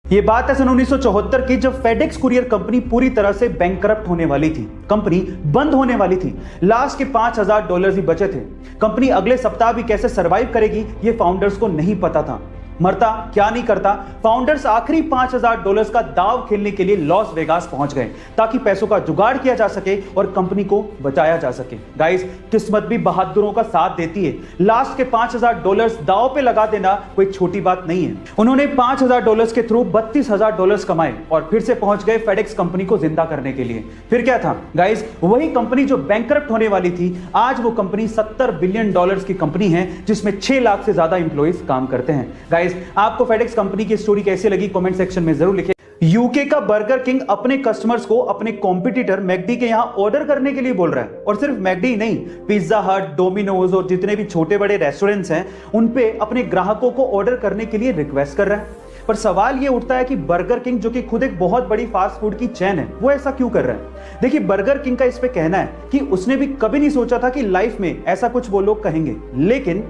ये बात है सन 1974 की, जब फेडेक्स कुरियर कंपनी पूरी तरह से बैंकरप्ट होने वाली थी। कंपनी बंद होने वाली थी। लास्ट के $5000 ही बचे थे। कंपनी अगले सप्ताह भी कैसे सरवाइव करेगी ये फाउंडर्स को नहीं पता था। मरता क्या नहीं करता, फाउंडर्स आखिरी $5000 का दाव खेलने के लिए लॉस वेगास पहुंच गए ताकि पैसों का जुगाड़ किया जा सके और कंपनी को बचाया जा सके। गाइस, किस्मत भी बहादुरों का साथ देती है। लास्ट के $5000 दाव पे लगा देना कोई छोटी बात नहीं है। उन्होंने $5000 के थ्रू $32000 कमाए और फिर से पहुंच गए फेडेक्स कंपनी को जिंदा करने के लिए। फिर क्या था गाइस, वही कंपनी जो बैंकरप्ट होने वाली थी, आज वो कंपनी $70 बिलियन की कंपनी है जिसमें 6 लाख से ज्यादा इंप्लॉइज काम करते हैं। गाइस, आपको फेडेक्स कंपनी की स्टोरी कैसी लगी कमेंट सेक्शन में जरूर लिखें। यूके का बर्गर किंग अपने कस्टमर्स को अपने कॉम्पिटिटर मैकडी के यहां ऑर्डर करने के लिए बोल रहा है, और सिर्फ मैकडी नहीं, पिज्जा हट, डोमिनोज और जितने भी छोटे बड़े रेस्टोरेंट्स हैं उन पे अपने ग्राहकों को ऑर्डर करने के लिए रिक्वेस्ट कर रहा है। पर सवाल यह उठता है कि बर्गर किंग, जो कि खुद एक बहुत बड़ी फास्ट फूड की चेन है, वो ऐसा क्यों कर रहा है? देखिए, बर्गर किंग का इस पे कहना है कि उसने भी कभी नहीं सोचा था कि लाइफ में ऐसा कुछ वो लोग कहेंगे, लेकिन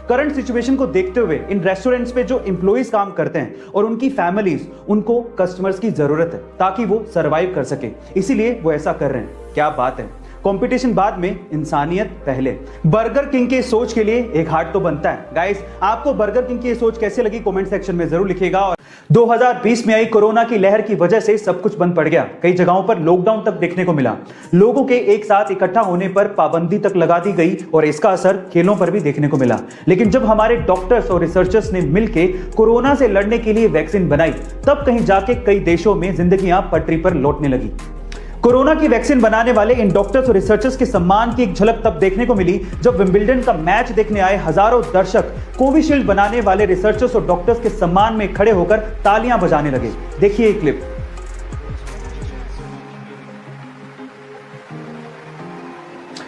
करंट सिचुएशन को देखते हुए इन रेस्टोरेंट्स पे जो एम्प्लॉइज काम करते हैं और उनकी फैमिलीज, उनको कस्टमर्स की जरूरत है ताकि वो सरवाइव कर सके, इसीलिए वो ऐसा कर रहे हैं। क्या बात है, कंपटीशन बाद में, इंसानियत पहले। बर्गर किंग के सोच के लिए एक हार्ट तो बनता है। गाइस, आपको बर्गर किंग की सोच कैसे लगी कमेंट सेक्शन में जरूर लिखिएगा। और 2020 में आई कोरोना की लहर की वजह से सब कुछ बंद पड़ गया। कई जगहों पर लॉकडाउन तक देखने को मिला। लोगों के एक साथ इकट्ठा होने पर पाबंदी तक लगा दी गई और इसका असर खेलों पर भी देखने को मिला। लेकिन जब हमारे डॉक्टर्स और रिसर्चर्स ने मिलकर कोरोना से लड़ने के लिए वैक्सीन बनाई, तब कहीं जाके कई देशों में जिंदगियां पटरी पर लौटने लगी। कोरोना की वैक्सीन बनाने वाले इन डॉक्टर्स और रिसर्चर्स के सम्मान की एक झलक तब देखने को मिली जब विंबलडन का मैच देखने आए हजारों दर्शक कोविशील्ड बनाने वाले रिसर्चर्स और डॉक्टर्स के सम्मान में खड़े होकर तालियां बजाने लगे। देखिए ये क्लिप।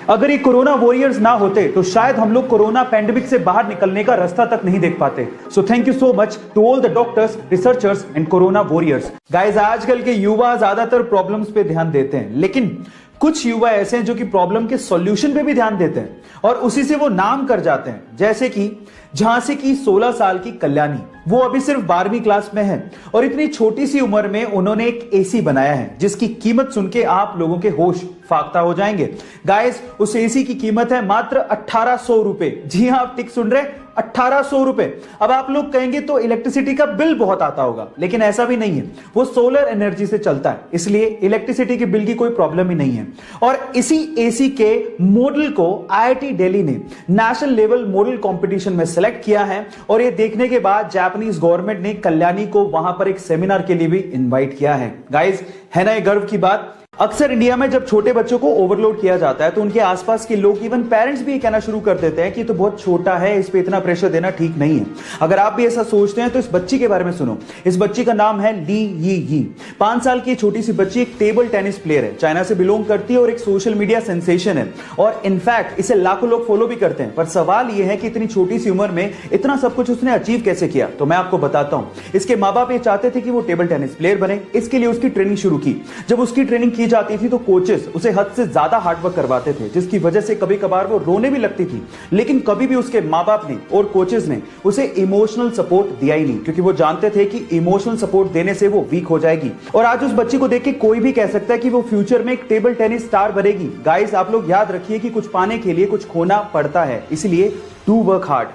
अगर ये कोरोना वॉरियर्स ना होते तो शायद हम लोग कोरोना पैंडेमिक से बाहर निकलने का रास्ता तक नहीं देख पाते। So thank you so much to all the doctors, researchers and corona warriors. Guys, आजकल के युवा ज्यादातर प्रॉब्लम्स पे ध्यान देते हैं, लेकिन कुछ युवा ऐसे हैं जो कि प्रॉब्लम के सॉल्यूशन पे भी ध्यान देते हैं और उसी से वो नाम कर जाते हैं। जैसे कि झांसी की 16 साल की कल्याणी, वो अभी सिर्फ 12वीं क्लास में है और इतनी छोटी सी उम्र में उन्होंने एक एसी बनाया है जिसकी कीमत सुन के आप लोगों के होश फाख्ता हो जाएंगे। गाइस, उस एसी की कीमत है मात्र 1800 रुपए। जी हां, आप ठीक सुन रहे, 1800 रुपए। अब आप लोग कहेंगे तो इलेक्ट्रिसिटी का बिल बहुत आता होगा, लेकिन ऐसा भी नहीं है। वो सोलर एनर्जी से चलता है, इसलिए इलेक्ट्रिसिटी के बिल की कोई प्रॉब्लम ही नहीं है। और इसी एसी के मॉडल को आईआईटी दिल्ली ने नेशनल लेवल मॉडल कंपटीशन में सेलेक्ट किया है और ये देखने के बाद जापानीज गवर्नमेंट ने कल्याणी को वहां पर एक सेमिनार के लिए भी इन्वाइट किया है। गाइस, है ना ये गर्व की बात? अक्सर इंडिया में जब छोटे बच्चों को ओवरलोड किया जाता है तो उनके आसपास के लोग, इवन पेरेंट्स भी कहना शुरू कर देते हैं कि तो बहुत छोटा है, इस पे इतना प्रेशर देना ठीक नहीं है। अगर आप भी ऐसा सोचते हैं तो इस बच्ची के बारे में सुनो। इस बच्ची का नाम है ली यी। 5 साल की छोटी सी बच्ची एक टेबल टेनिस प्लेयर है, चाइना से बिलोंग करती है और एक सोशल मीडिया सेंसेशन है और इनफैक्ट इसे लाखों लोग फॉलो भी करते हैं। पर सवाल यह है कि इतनी छोटी सी उम्र में इतना सब कुछ उसने अचीव कैसे किया? तो मैं आपको बताता हूं। इसके माँ बाप ये चाहते थे कि वो टेबल टेनिस प्लेयर बने, इसके लिए उसकी ट्रेनिंग शुरू की। जब उसकी ट्रेनिंग की जाती थी तो कोचेस उसे हद से ज्यादा हार्डवर्क करवाते थे, जिसकी वजह से कभी कभार वो रोने भी लगती थी। लेकिन कभी भी उसके माँ बाप ने और कोचेस ने उसे इमोशनल सपोर्ट दिया ही नहीं, क्योंकि वो जानते थे कि इमोशनल सपोर्ट देने से वो वीक हो जाएगी। और आज उस बच्ची को देख के कोई भी कह सकता है कि वो फ्यूचर में एक टेबल टेनिस स्टार बनेगी। गाइस, आप लोग याद रखिए कि कुछ पाने के लिए कुछ खोना पड़ता है, इसलिए डू वर्क हार्ड।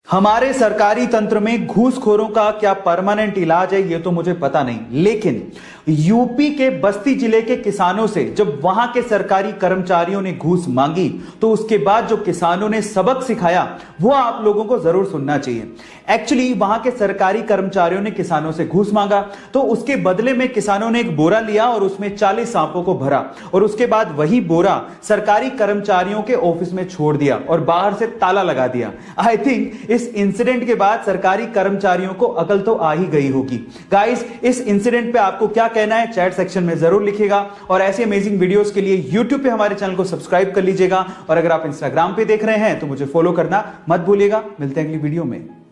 हमारे सरकारी तंत्र में घूसखोरों का क्या परमानेंट इलाज है ये तो मुझे पता नहीं, लेकिन यूपी के बस्ती जिले के किसानों से जब वहां के सरकारी कर्मचारियों ने घूस मांगी तो उसके बाद जो किसानों ने सबक सिखाया वो आप लोगों को जरूर सुनना चाहिए। एक्चुअली वहां के सरकारी कर्मचारियों ने किसानों से घूस मांगा तो उसके बदले में किसानों ने एक बोरा लिया और उसमें 40 सांपों को भरा और उसके बाद वही बोरा सरकारी कर्मचारियों के ऑफिस में छोड़ दिया और बाहर से ताला लगा दिया। आई थिंक इस इंसिडेंट के बाद सरकारी कर्मचारियों को अकल तो आ ही गई होगी। गाइस, इस इंसिडेंट पे आपको क्या कहना है चैट सेक्शन में जरूर लिखिएगा और ऐसे अमेजिंग वीडियोस के लिए यूट्यूब पे हमारे चैनल को सब्सक्राइब कर लीजिएगा और अगर आप इंस्टाग्राम पे देख रहे हैं तो मुझे फॉलो करना मत भूलिएगा। मिलते हैं अगली वीडियो में।